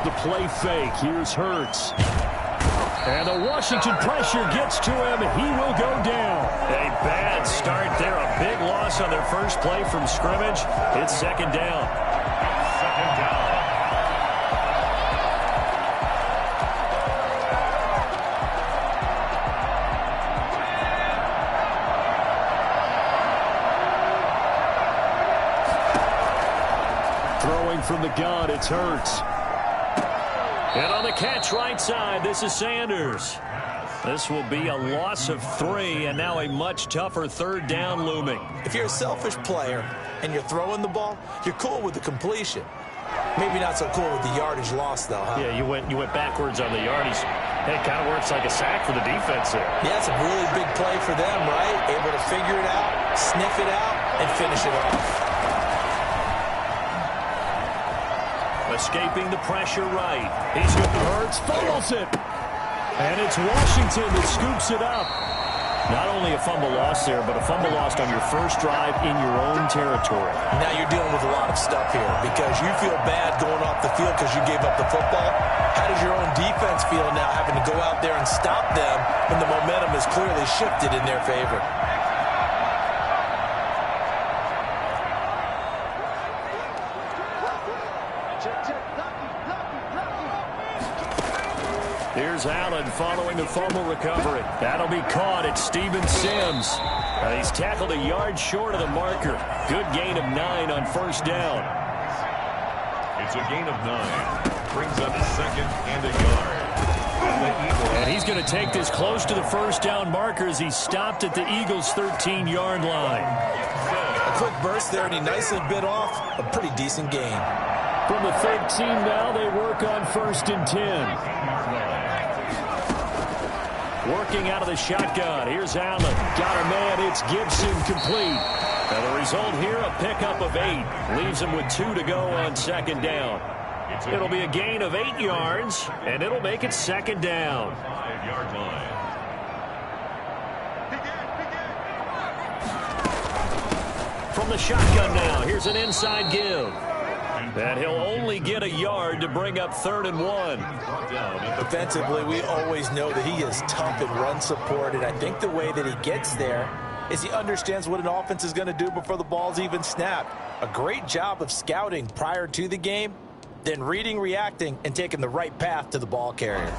the play fake. Here's Hurts. And the Washington pressure gets to him. He will go down. A bad start there. A big loss on their first play from scrimmage. It's second down. Throwing from the gun, it's Hurts. And on the catch right side, this is Sanders. This will be a loss of 3, and now a much tougher third down looming. If you're a selfish player and you're throwing the ball, you're cool with the completion. Maybe not so cool with the yardage loss, though, huh? Yeah, you went backwards on the yardage. Hey, it kind of works like a sack for the defense there. Yeah, it's a really big play for them, right? Able to figure it out, sniff it out, and finish it off. Escaping the pressure right. He's good. Hurts, fumbles it. And it's Washington that scoops it up. Not only a fumble loss there, but a fumble lost on your first drive in your own territory. Now you're dealing with a lot of stuff here because you feel bad going off the field because you gave up the football. How does your own defense feel now having to go out there and stop them when the momentum is clearly shifted in their favor? Here's Allen following the fumble recovery. That'll be caught at Steven Sims. He's tackled a yard short of the marker. Good gain of 9 on first down. It's a gain of 9. Brings up a second and a yard. And he's going to take this close to the first down marker as he stopped at the Eagles' 13-yard line. A quick burst there, and he nicely bit off a pretty decent gain. From the 13 now, they work on first and 10. Working out of the shotgun. Here's Allen. Got a man. It's Gibson complete. And the result here, a pickup of 8. Leaves him with 2 to go on second down. It'll be a gain of 8 yards, and it'll make it second down. 5-yard line. From the shotgun now, here's an inside give. And he'll only get a yard to bring up 3rd and 1. Defensively, we always know that he is tough in run support, and I think the way that he gets there is he understands what an offense is going to do before the ball's even snapped. A great job of scouting prior to the game, then reading, reacting, and taking the right path to the ball carrier.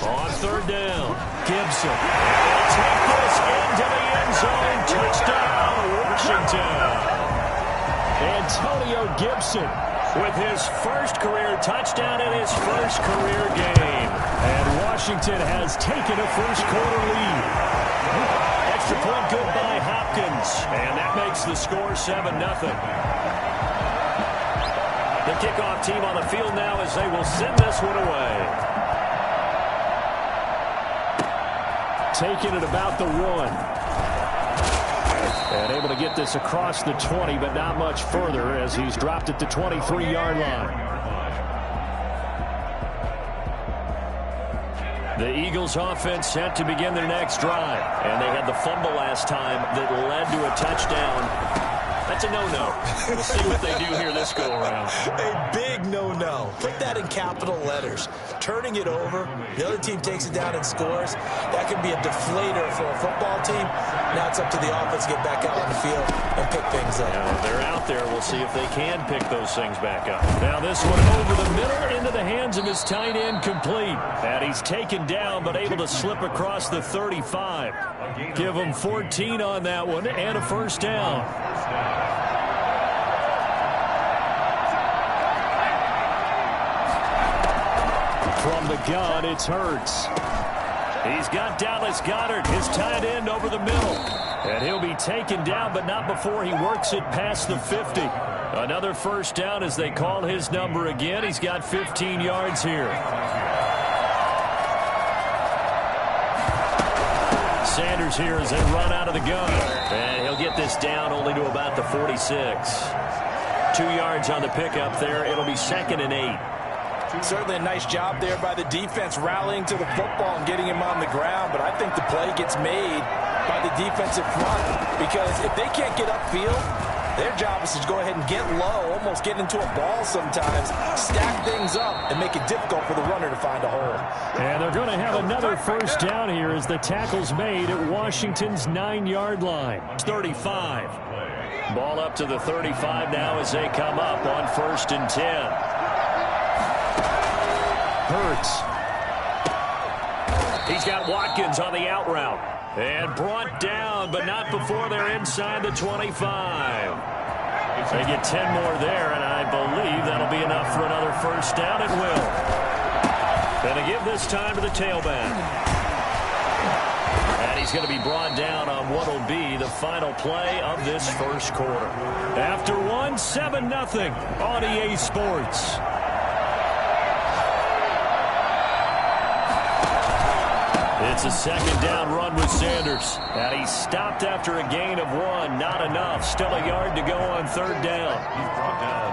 On 3rd down, Gibson. They'll take this into the end zone. Touchdown, Washington. Antonio Gibson with his first career touchdown in his first career game. And Washington has taken a first-quarter lead. Extra point good by Hopkins. And that makes the score 7-0. The kickoff team on the field now as they will send this one away. Taking it about the 1. And able to get this across the 20, but not much further as he's dropped at the 23-yard line. The Eagles offense set to begin their next drive. And they had the fumble last time that led to a touchdown. That's a no-no. We'll see what they do here this go-around. A big no-no. Put that in capital letters. Turning it over, the other team takes it down and scores. That can be a deflator for a football team. Now it's up to the offense to get back out on the field and pick things up. Now, they're out there. We'll see if they can pick those things back up. Now this one over the middle into the hands of his tight end complete. And he's taken down but able to slip across the 35. Give him 14 on that one and a first down. From the gun, it's Hurts. He's got Dallas Goedert, his tight end, over the middle. And he'll be taken down, but not before he works it past the 50. Another first down as they call his number again. He's got 15 yards here. Sanders here as they run out of the gun. And he'll get this down only to about the 46. 2 yards on the pickup there. It'll be 2nd and 8. Certainly a nice job there by the defense rallying to the football and getting him on the ground, but I think the play gets made by the defensive front because if they can't get upfield, their job is to go ahead and get low, almost get into a ball sometimes, stack things up, and make it difficult for the runner to find a hole. And they're going to have another first down here as the tackle's made at Washington's 9-yard line. It's 35. Ball up to the 35 now as they come up on 1st and 10. Hurts. He's got Watkins on the out route. And brought down, but not before they're inside the 25. They get 10 more there, and I believe that'll be enough for another first down. It will. And they give this time to the tailback. And he's going to be brought down on what will be the final play of this first quarter. After 7-0 on EA Sports. It's a second down run with Sanders. And he stopped after a gain of 1. Not enough. Still a yard to go on 3rd down. He's brought down.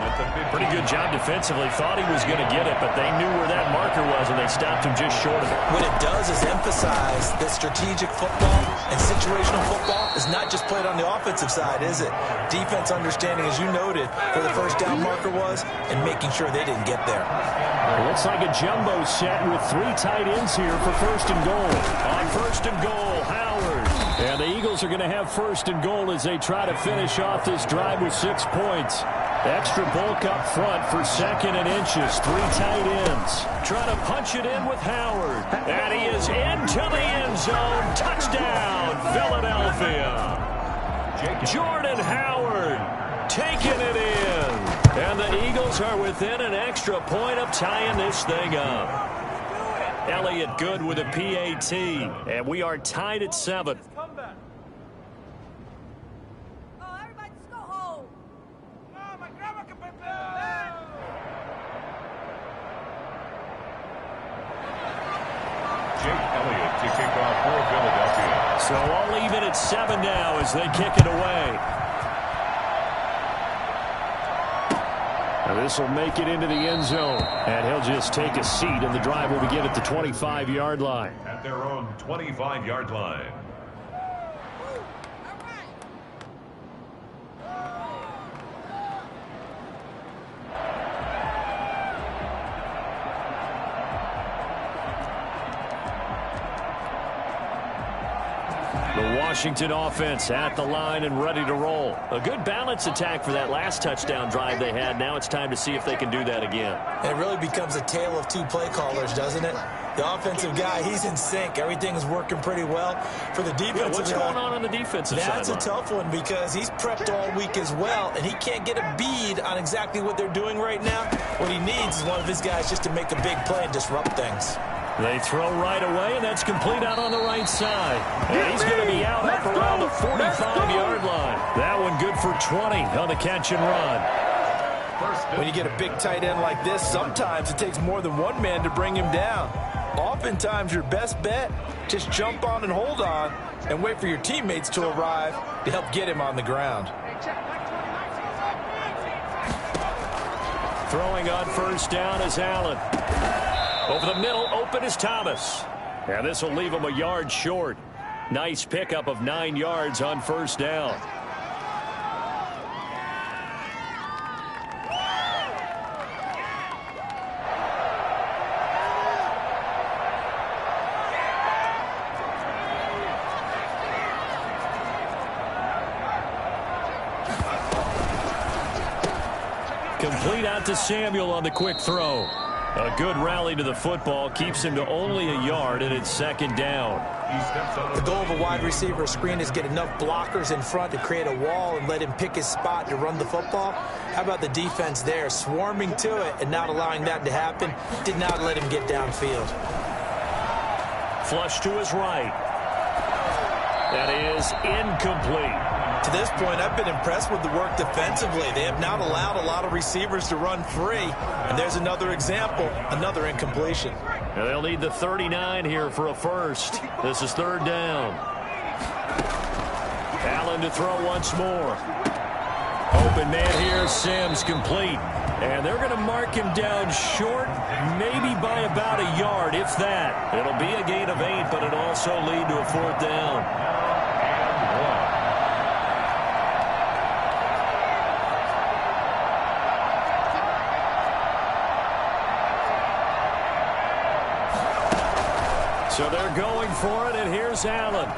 Pretty good job defensively. Thought he was going to get it, but they knew where that marker was, and they stopped him just short of it. What it does is emphasize that strategic football and situational football is not just played on the offensive side, is it? Defense understanding, as you noted, where the first down marker was and making sure they didn't get there. It looks like a jumbo set with 3 tight ends here for 1st and goal. On 1st and goal, Howard. And the Eagles are going to have 1st and goal as they try to finish off this drive with 6 points. Extra bulk up front for 2nd and inches. 3 tight ends. Trying to punch it in with Howard. And he is into the end zone. Touchdown, Philadelphia. Jordan Howard taking it in. And the Eagles are within an extra point of tying this thing up. Elliott good with a PAT. And we are tied at 7. So all even at 7 now as they kick it away. Now this will make it into the end zone. And he'll just take a seat, and the drive will begin at the 25-yard line. At their own 25-yard line. The Washington offense at the line and ready to roll. A good balance attack for that last touchdown drive they had. Now it's time to see if they can do that again. And it really becomes a tale of 2 play callers, doesn't it? The offensive guy, he's in sync. Everything is working pretty well. For the defensive what's going on the defensive side? That's a tough one because he's prepped all week as well, and he can't get a bead on exactly what they're doing right now. What he needs is one of his guys just to make a big play and disrupt things. They throw right away, and that's complete out on the right side. And he's going to be out up around the 45-yard line. That one good for 20 on the catch and run. When you get a big tight end like this, sometimes it takes more than one man to bring him down. Oftentimes, your best bet, just jump on and hold on and wait for your teammates to arrive to help get him on the ground. Throwing on first down is Allen. Over the middle, open is Thomas. And this will leave him a yard short. Nice pickup of 9 yards on first down. Complete out to Samuel on the quick throw. A good rally to the football keeps him to only a yard, and it's 2nd down. The goal of a wide receiver screen is get enough blockers in front to create a wall and let him pick his spot to run the football. How about the defense there, swarming to it and not allowing that to happen? Did not let him get downfield. Flush to his right. That is incomplete. To this point, I've been impressed with the work defensively. They have not allowed a lot of receivers to run free. And there's another example, another incompletion. Now they'll need the 39 here for a first. This is 3rd down. Allen to throw once more. Open man here, Sims complete. And they're going to mark him down short, maybe by about a yard, if that. It'll be a gain of 8, but it'll also lead to a 4th down. So they're going for it, and here's Allen.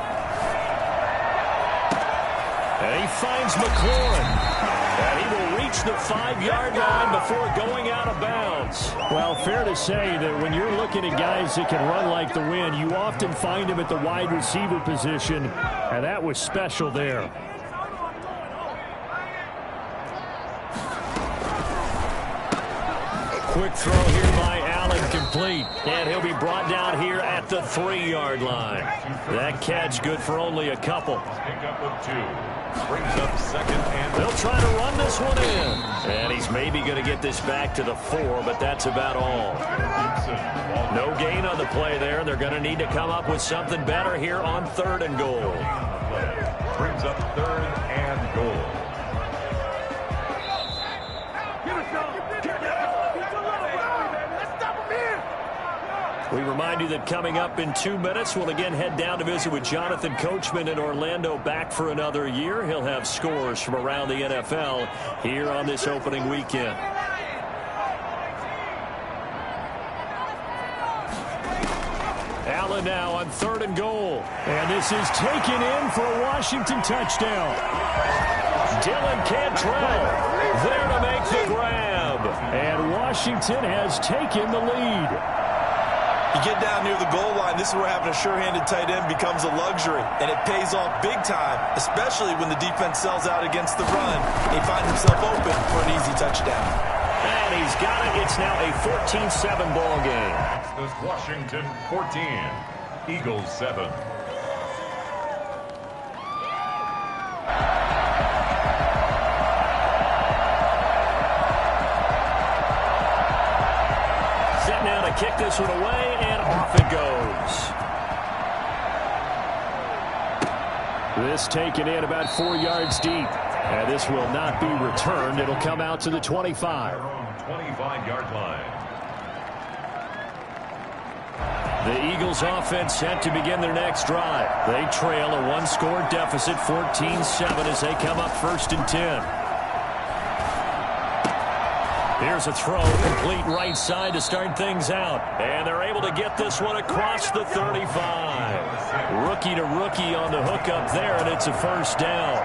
And he finds McLaurin. And he will reach the 5-yard line before going out of bounds. Well, fair to say that when you're looking at guys that can run like the wind, you often find them at the wide receiver position, and that was special there. Quick throw here by Allen, complete. And he'll be brought down here at the 3-yard line. That catch good for only a couple. Pickup of 2. Brings up 2nd and... They'll try to run this one in. And he's maybe going to get this back to the 4, but that's about all. No gain on the play there. They're going to need to come up with something better here on 3rd and goal. Brings up 3rd and goal. We remind you that coming up in 2 minutes, we'll again head down to visit with Jonathan Coachman in Orlando, back for another year. He'll have scores from around the NFL here on this opening weekend. Allen now on 3rd and goal. And this is taken in for a Washington touchdown. Dylan Cantrell there to make the grab. And Washington has taken the lead. You get down near the goal line, this is where having a sure-handed tight end becomes a luxury, and it pays off big time, especially when the defense sells out against the run. He finds himself open for an easy touchdown. And he's got it. It's now a 14-7 ball game. This Washington 14, Eagles 7. Now to kick this one away, and off it goes. This taken in about 4 yards deep. And this will not be returned. It'll come out to the 25. 25-yard line. The Eagles offense set to begin their next drive. They trail a 1-score deficit, 14-7, as they come up 1st and 10. Here's a throw, complete right side to start things out. And they're able to get this one across the 35. Rookie to rookie on the hook up there, and it's a 1st down.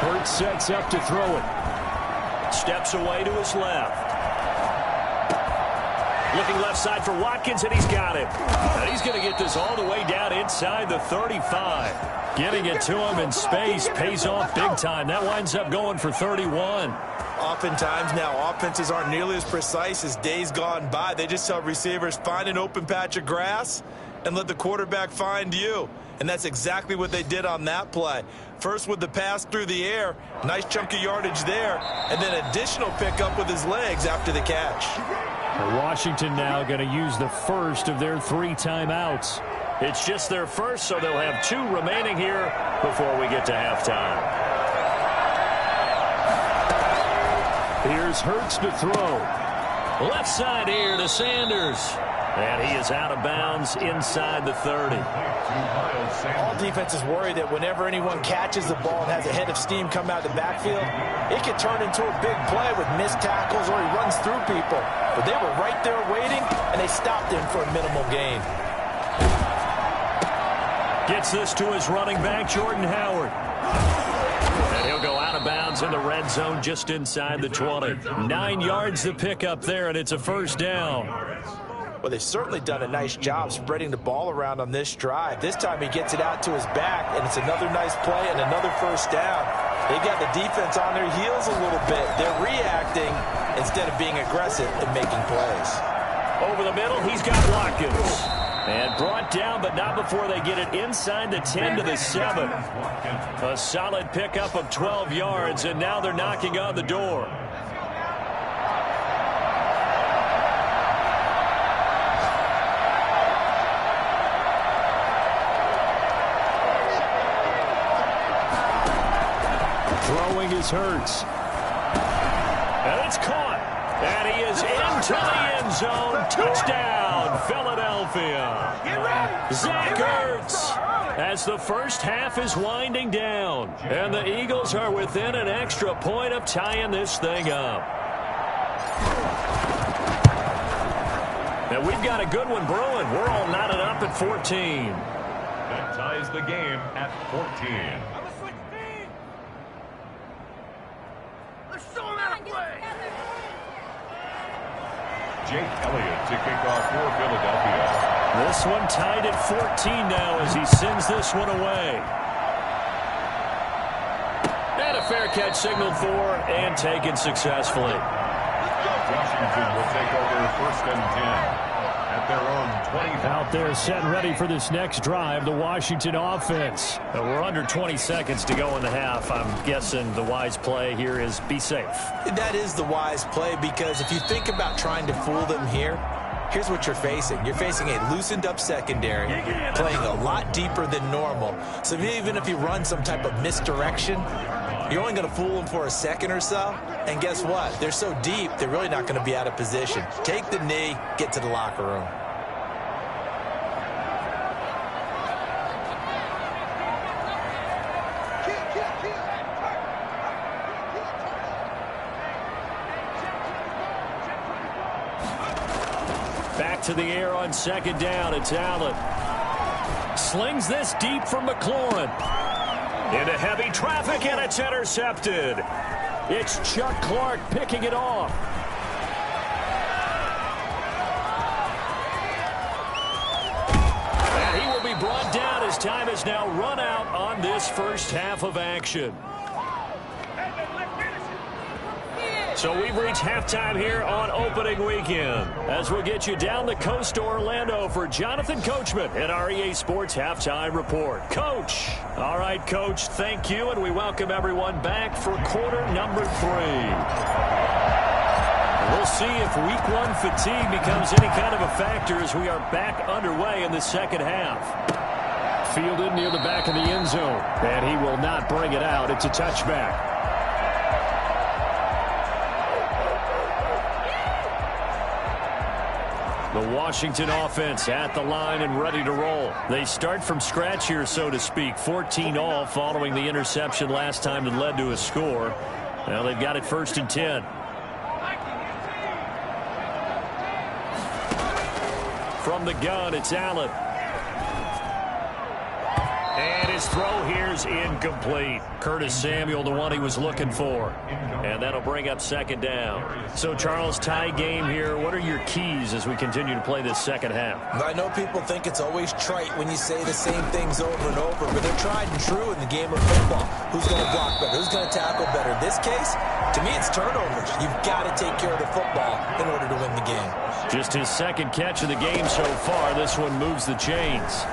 Hurts sets up to throw it. Steps away to his left. Looking left side for Watkins, and he's got it. And he's going to get this all the way down inside the 35. Getting it to him in space pays off big time. That winds up going for 31. Oftentimes now, offenses aren't nearly as precise as days gone by. They just tell receivers, find an open patch of grass and let the quarterback find you. And that's exactly what they did on that play. First with the pass through the air, nice chunk of yardage there, and then additional pickup with his legs after the catch. Washington now going to use the first of their 3 timeouts. It's just their first, so they'll have 2 remaining here before we get to halftime. Here's Hurts to throw. Left side here to Sanders. And he is out of bounds inside the 30. All defenses worry that whenever anyone catches the ball and has a head of steam come out of the backfield, it can turn into a big play with missed tackles or he runs through people. But they were right there waiting, and they stopped him for a minimal gain. Gets this to his running back, Jordan Howard. And he'll go out of bounds in the red zone just inside the 20. 9 yards to pick up there, and it's a 1st down. Well, they've certainly done a nice job spreading the ball around on this drive. This time he gets it out to his back, and it's another nice play and another 1st down. They got the defense on their heels a little bit. They're reacting instead of being aggressive and making plays. Over the middle, he's got Watkins. And brought down, but not before they get it inside the 10 to the 7. A solid pickup of 12 yards, and now they're knocking on the door. Throwing is Hurts. And it's caught. And he is into the end zone. Touchdown, Philadelphia. Zach Ertz, as the first half is winding down. And the Eagles are within an extra point of tying this thing up. And we've got a good one brewing. We're all knotted up at 14. That ties the game at 14. Jake Elliott to kick off for Philadelphia. This one tied at 14 now as he sends this one away. And a fair catch signaled for and taken successfully. Washington will take over first and 10 at their own 20. Out there set and ready for this next drive, the Washington offense. We're under 20 seconds to go in the half. I'm guessing the wise play here is be safe. That is the wise play, because if you think about trying to fool them here, here's what you're facing. You're facing a loosened up secondary, playing a lot deeper than normal. So even if you run some type of misdirection, you're only going to fool them for a second or so. And guess what? They're so deep, they're really not going to be out of position. Take the knee, get to the locker room. Back to the air on second down. It's Allen. Slings this deep from McLaurin. Into heavy traffic, and it's intercepted. It's Chuck Clark picking it off. And he will be brought down as time has now run out on this first half of action. So we've reached halftime here on opening weekend, as we'll get you down the coast to Orlando for Jonathan Coachman at our EA Sports Halftime Report. Coach. All right, Coach, thank you, and we welcome everyone back for quarter number 3. We'll see if week 1 fatigue becomes any kind of a factor as we are back underway in the second half. Fielded near the back of the end zone, and he will not bring it out. It's a touchback. The Washington offense at the line and ready to roll. They start from scratch here, so to speak. 14 all following the interception last time that led to a score. Now they've got it first and 10. From the gun, it's Allen. And his throw here is incomplete. Curtis Samuel, the one he was looking for. And that'll bring up second down. So, Charles, tie game here. What are your keys as we continue to play this second half? I know people think it's always trite when you say the same things over and over, but they're tried and true in the game of football. Who's going to block better? Who's going to tackle better? In this case, to me, it's turnovers. You've got to take care of the football in order to win the game. Just his second catch of the game so far. This one moves the chains.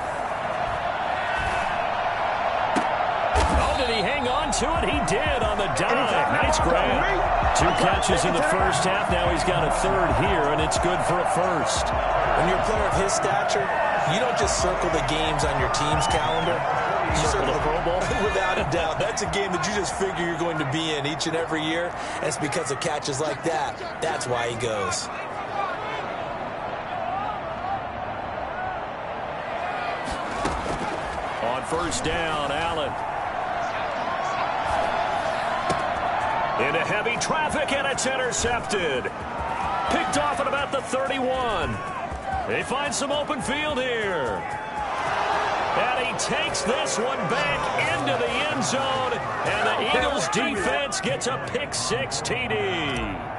To it, he did on the dive. Nice grab. 2 catches in the first half. Now he's got a third here, and it's good for a first. When you're a player of his stature, you don't just circle the games on your team's calendar. You circle the Pro Bowl? Without a doubt. That's a game that you just figure you're going to be in each and every year. And it's because of catches like that. That's why he goes. On first down, Allen. Into heavy traffic, and it's intercepted. Picked off at about the 31. They find some open field here. And he takes this one back into the end zone. And the Eagles defense gets a pick-6 TD.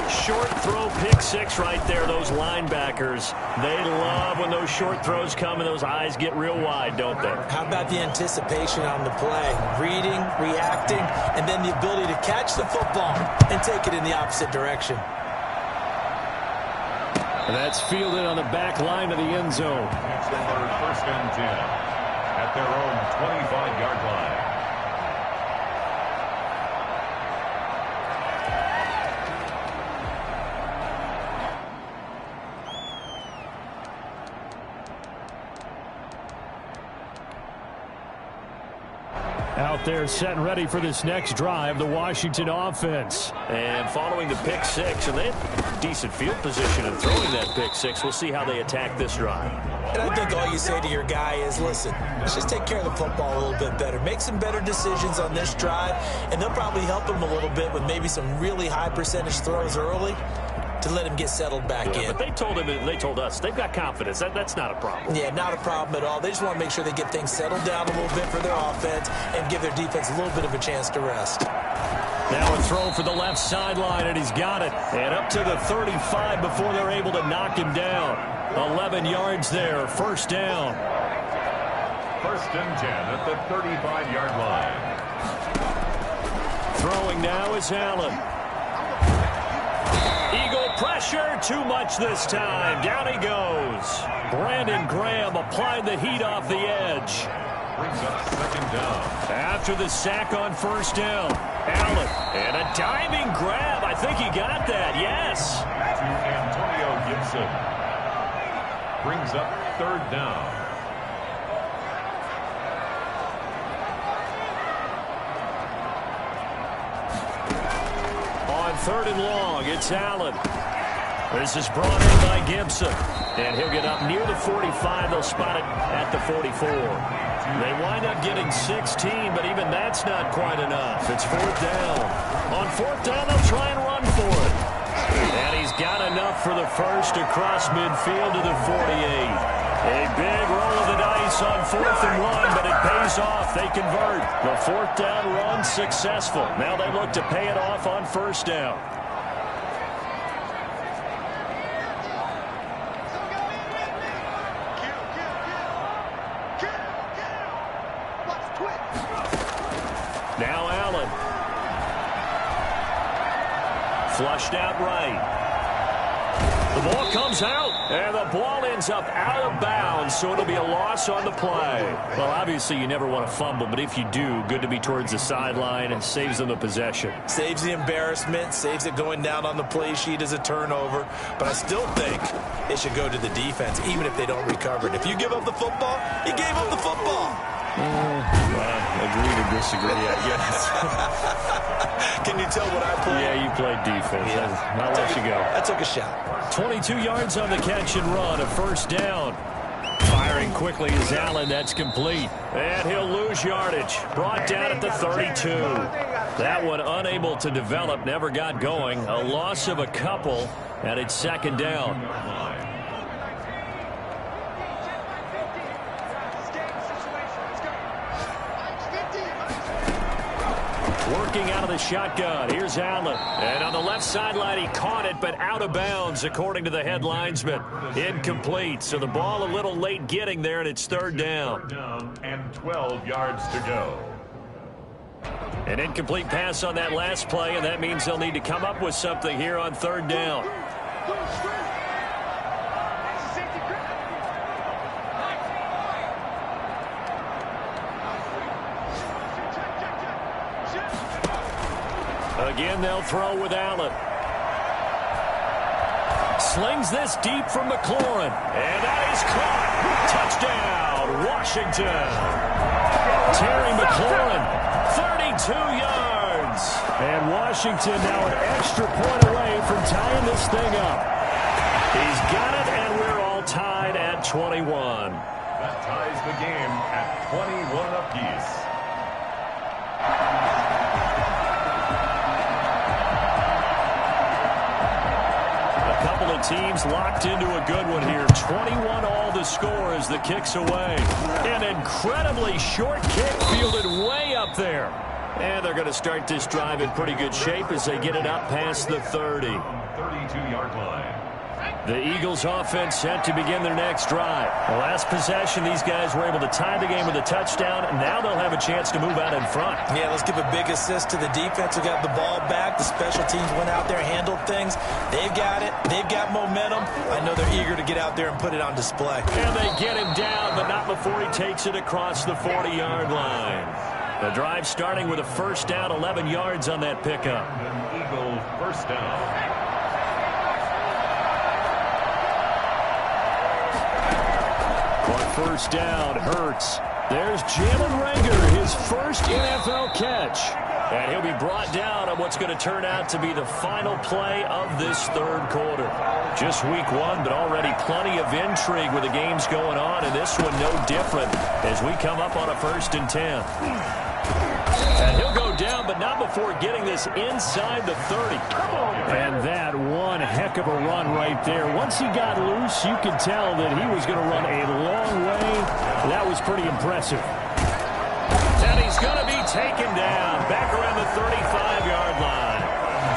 Short throw, pick-6 right there. Those linebackers, they love when those short throws come and those eyes get real wide, don't they? How about the anticipation on the play? Reading, reacting, and then the ability to catch the football and take it in the opposite direction. And that's fielded on the back line of the end zone. It's first and 10 at their own 25-yard line. Out there set and ready for this next drive, the Washington offense. And following the pick six, and they have decent field position in throwing that pick six. We'll see how they attack this drive. And I think all you say to your guy is, listen, let's just take care of the football a little bit better. Make some better decisions on this drive, and they'll probably help him a little bit with maybe some really high percentage throws early to let him get settled back in. But they told us they've got confidence. That's not a problem. Yeah, not a problem at all. They just want to make sure they get things settled down a little bit for their offense and give their defense a little bit of a chance to rest. Now a throw for the left sideline, and he's got it. And up to the 35 before they're able to knock him down. 11 yards there, first down. First and 10 at the 35-yard line. Throwing now is Allen. Eagle pressure, too much this time. Down he goes. Brandon Graham applied the heat off the edge. Brings up second down. After the sack on first down, Allen. And a diving grab. I think he got that, yes. To Antonio Gibson. Brings up third down. On third and long, it's Allen. This is brought in by Gibson. And he'll get up near the 45. They'll spot it at the 44. They wind up getting 16, but even that's not quite enough. It's fourth down. On fourth down, they'll try and run for it. And he's got enough for the first across midfield to the 48. A big roll of the dice on 4th and 1, but it pays off. They convert. The fourth down run successful. Now they look to pay it off on first down. Now Allen. Flushed out right. The ball comes out, and the ball ends up out of bounds, so it'll be a loss on the play. Well, obviously, you never want to fumble, but if you do, good to be towards the sideline and saves them the possession. Saves the embarrassment, saves it going down on the play sheet as a turnover, but I still think it should go to the defense, even if they don't recover it. If you give up the football, you gave up the football. Agree to disagree, I guess. Can you tell what I played? Yeah, you played defense. Yeah. I'll let you go. I took a shot. 22 yards on the catch and run, a first down. Firing quickly is Allen. That's complete. And he'll lose yardage. Brought down at the 32. That one unable to develop, never got going. A loss of a couple, and it's second down. Working out of the shotgun. Here's Allen. And on the left sideline, he caught it, but out of bounds, according to the head linesman. Incomplete. So the ball a little late getting there, and it's third down. And 12 yards to go. An incomplete pass on that last play, and that means they'll need to come up with something here on third down. Again, they'll throw with Allen. Slings this deep from McLaurin. And that is caught. Touchdown, Washington. Terry McLaurin, 32 yards. And Washington now an extra point away from tying this thing up. He's got it, and we're all tied at 21. That ties the game at 21 apiece. Teams locked into a good one here. 21 all the score as the kick's away. An incredibly short kick fielded way up there. And they're going to start this drive in pretty good shape as they get it up past the 30. 32-yard line. The Eagles offense set to begin their next drive. The last possession, these guys were able to tie the game with a touchdown, and now they'll have a chance to move out in front. Yeah, let's give a big assist to the defense who got the ball back. The special teams went out there, handled things. They've got it. They've got momentum. I know they're eager to get out there and put it on display. And they get him down, but not before he takes it across the 40-yard line. The drive starting with a first down, 11 yards on that pickup. An Eagle first down. On first down, Hurts. There's Jalen Reagor, his first NFL catch. And he'll be brought down on what's going to turn out to be the final play of this third quarter. Just week one, but already plenty of intrigue with the games going on, and this one no different as we come up on a 1st and 10. And he'll go down, but not before getting this inside the 30. And that one heck of a run right there. Once he got loose, you could tell that he was going to run a long way. That was pretty impressive. And he's going to be taken down back around the 35-yard line.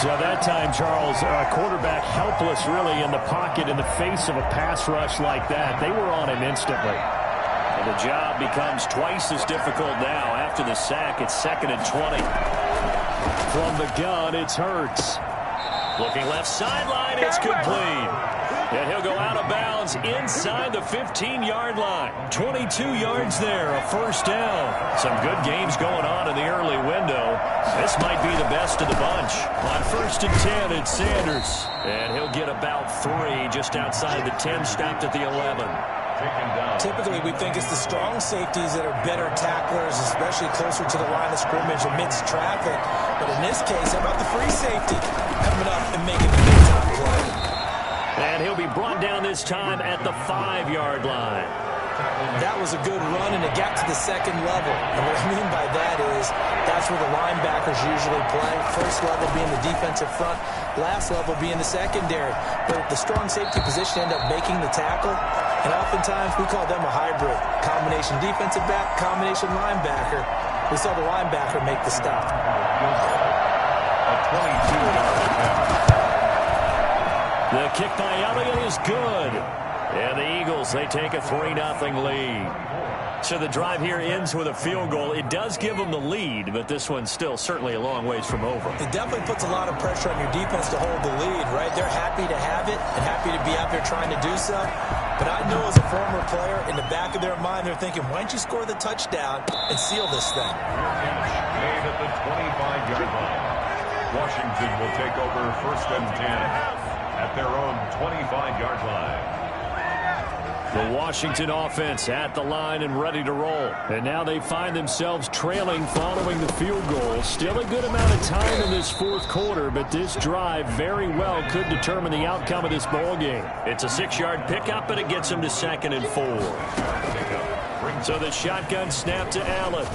So that time, Charles, quarterback helpless really in the pocket in the face of a pass rush like that. They were on him instantly. And the job becomes twice as difficult now. After the sack, it's 2nd and 20. From the gun, it's Hurts. Looking left sideline, it's complete. And he'll go out of bounds inside the 15-yard line. 22 yards there, a 1st down. Some good games going on in the early window. This might be the best of the bunch. On 1st and 10, it's Sanders. And he'll get about 3 just outside the 10, stopped at the 11. Typically, we think it's the strong safeties that are better tacklers, especially closer to the line of scrimmage amidst traffic. But in this case, how about the free safety coming up and making the big-time play? And he'll be brought down this time at the 5-yard line. That was a good run, and it got to the 2nd level. And what I mean by that is that's where the linebackers usually play. First level being the defensive front, last level being the secondary. But the strong safety position ended up making the tackle. And oftentimes we call them a hybrid. Combination defensive back, combination linebacker. We saw the linebacker make the stop. A 22-yard attempt. The kick by Elliott is good. And the Eagles, they take a 3-0 lead. So the drive here ends with a field goal. It does give them the lead, but this one's still certainly a long ways from over. It definitely puts a lot of pressure on your defense to hold the lead, right? They're happy to have it and happy to be out there trying to do so. But I know as a former player, in the back of their mind, they're thinking, why don't you score the touchdown and seal this thing? Made at the 25-yard line. Washington will take over 1st and 10 at their own 25-yard line. The Washington offense at the line and ready to roll. And now they find themselves trailing following the field goal. Still a good amount of time in this 4th quarter, but this drive very well could determine the outcome of this ball game. It's a 6-yard pickup, and it gets them to 2nd and 4. So the shotgun snap to Allen.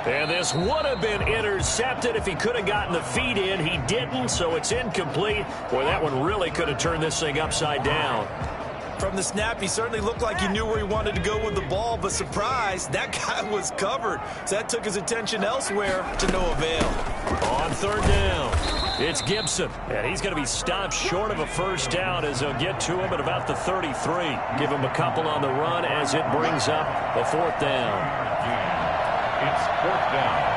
And this would have been intercepted if he could have gotten the feet in. He didn't, so it's incomplete. Boy, that one really could have turned this thing upside down. From the snap, he certainly looked like he knew where he wanted to go with the ball, but surprise, that guy was covered. So that took his attention elsewhere to no avail. On 3rd down, it's Gibson. And he's going to be stopped short of a 1st down as they'll get to him at about the 33. Give him a couple on the run as it brings up a 4th down. It's 4th down.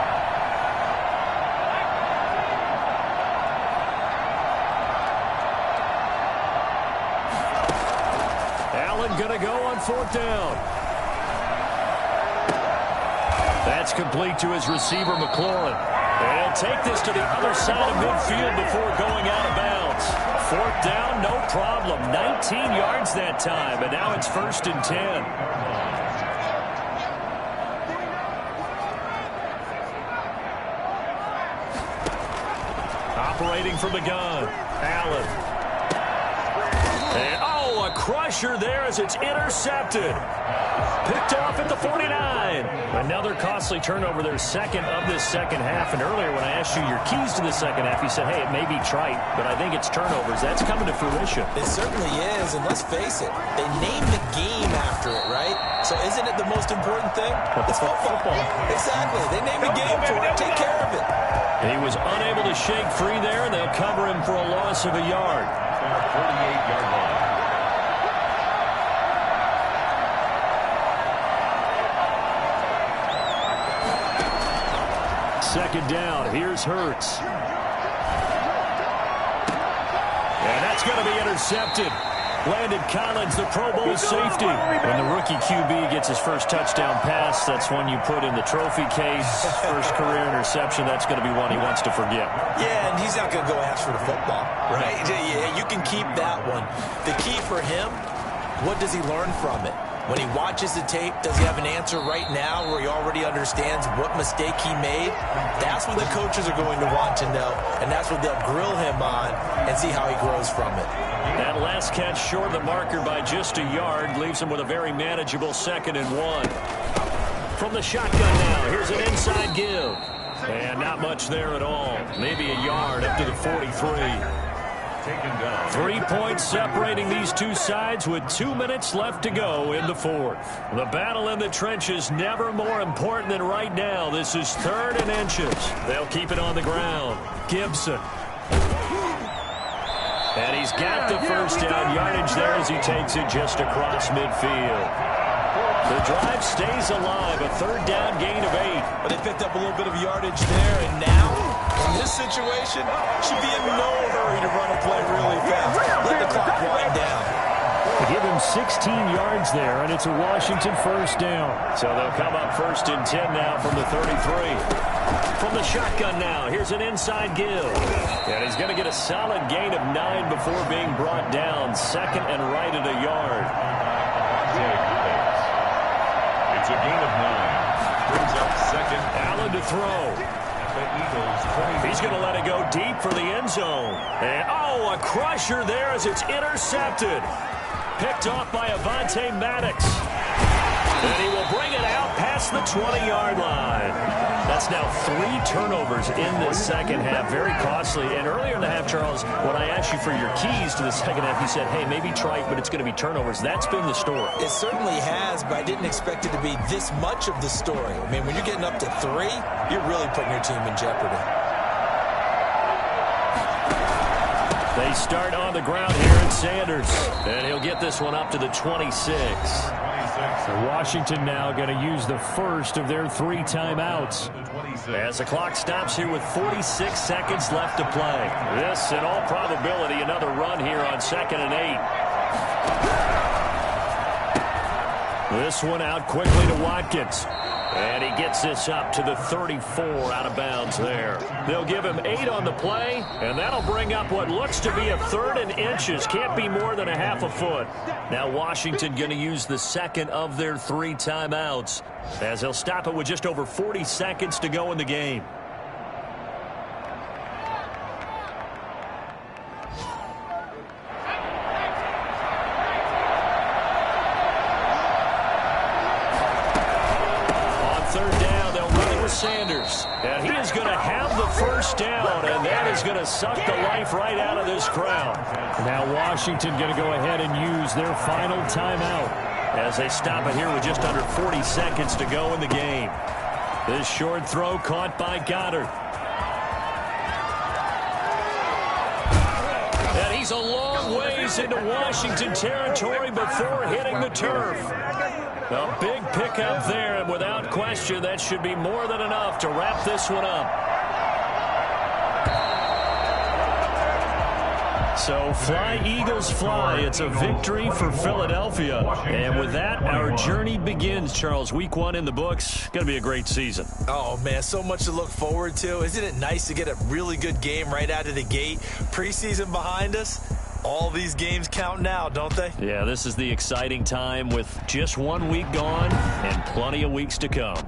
Going to go on 4th down. That's complete to his receiver, McLaurin. And he'll take this to the other side of midfield before going out of bounds. 4th down, no problem. 19 yards that time, and now it's 1st and 10. Operating from the gun, Allen. And, a crusher there as it's intercepted. Picked off at the 49. Another costly turnover, their 2nd of this 2nd half. And earlier when I asked you your keys to the 2nd half, you said, hey, it may be trite, but I think it's turnovers. That's coming to fruition. It certainly is, and let's face it, they named the game after it, right? So isn't it the most important thing? It's football. Exactly. They named the game for it. Take care of it. He was unable to shake free there, and they'll cover him for a loss of a yard. 48-yard line. 2nd down. Here's Hurts. And that's going to be intercepted. Landon Collins, the Pro Bowl safety. When the rookie QB gets his first touchdown pass, that's one you put in the trophy case. First career interception, that's going to be one he wants to forget. Yeah, and he's not going to go ask for the football, right? Yeah, you can keep that one. The key for him, what does he learn from it? When he watches the tape, does he have an answer right now where he already understands what mistake he made? That's what the coaches are going to want to know, and that's what they'll grill him on and see how he grows from it. That last catch short of the marker by just a yard leaves him with a very manageable 2nd and 1. From the shotgun now, here's an inside give. And not much there at all. Maybe a yard up to the 43. 3 points separating these two sides with 2 minutes left to go in the 4th. The battle in the trenches never more important than right now. This is 3rd and inches. They'll keep it on the ground. Gibson. And he's got the first down yardage there as he takes it just across midfield. The drive stays alive, a 3rd down gain of 8. But they picked up a little bit of yardage there, and now, in this situation, should be in no hurry to run a play really fast. Let the clock wind down. They give him 16 yards there, and it's a Washington 1st down. So they'll come up 1st and 10 now from the 33. From the shotgun now, here's an inside give. And he's going to get a solid gain of 9 before being brought down. 2nd and right at a yard. It's a gain of 9. Brings up 2nd. Allen to throw. He's going to let it go deep for the end zone. And, a crusher there as it's intercepted. Picked off by Avonte Maddox. And he will bring it out past the 20-yard line. That's now 3 turnovers in the second half. Very costly. And earlier in the half, Charles, when I asked you for your keys to the second half, you said, hey, maybe try it, but it's going to be turnovers. That's been the story. It certainly has, but I didn't expect it to be this much of the story. I mean, when you're getting up to 3, you're really putting your team in jeopardy. They start on the ground here in Sanders. And he'll get this one up to the 26. So Washington now going to use the first of their 3 timeouts. As the clock stops here with 46 seconds left to play. This, in all probability, another run here on 2nd and 8. This one out quickly to Watkins. And he gets this up to the 34 out of bounds there. They'll give him 8 on the play, and that'll bring up what looks to be a 3rd and inches. Can't be more than a half a foot. Now Washington going to use the 2nd of their 3 timeouts, as they'll stop it with just over 40 seconds to go in the game. Sanders, and he is going to have the first down, and that is going to suck the life right out of this crowd. Now Washington going to go ahead and use their final timeout as they stop it here with just under 40 seconds to go in the game. This short throw caught by Goddard. And he's a long ways into Washington territory before hitting the turf. A big pickup there, and without question, that should be more than enough to wrap this one up. So fly, Eagles, fly. It's a victory for Philadelphia. And with that, our journey begins, Charles. Week 1 in the books. Going to be a great season. Oh, man, so much to look forward to. Isn't it nice to get a really good game right out of the gate? Preseason behind us. All these games count now, don't they? Yeah, this is the exciting time with just 1 week gone and plenty of weeks to come.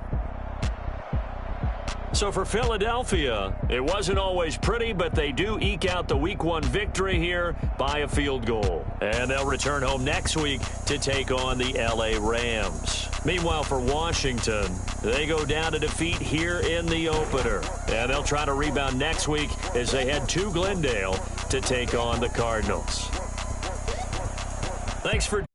So for Philadelphia, it wasn't always pretty, but they do eke out the Week 1 victory here by a field goal. And they'll return home next week to take on the L.A. Rams. Meanwhile, for Washington, they go down to defeat here in the opener. And they'll try to rebound next week as they head to Glendale to take on the Cardinals. Thanks for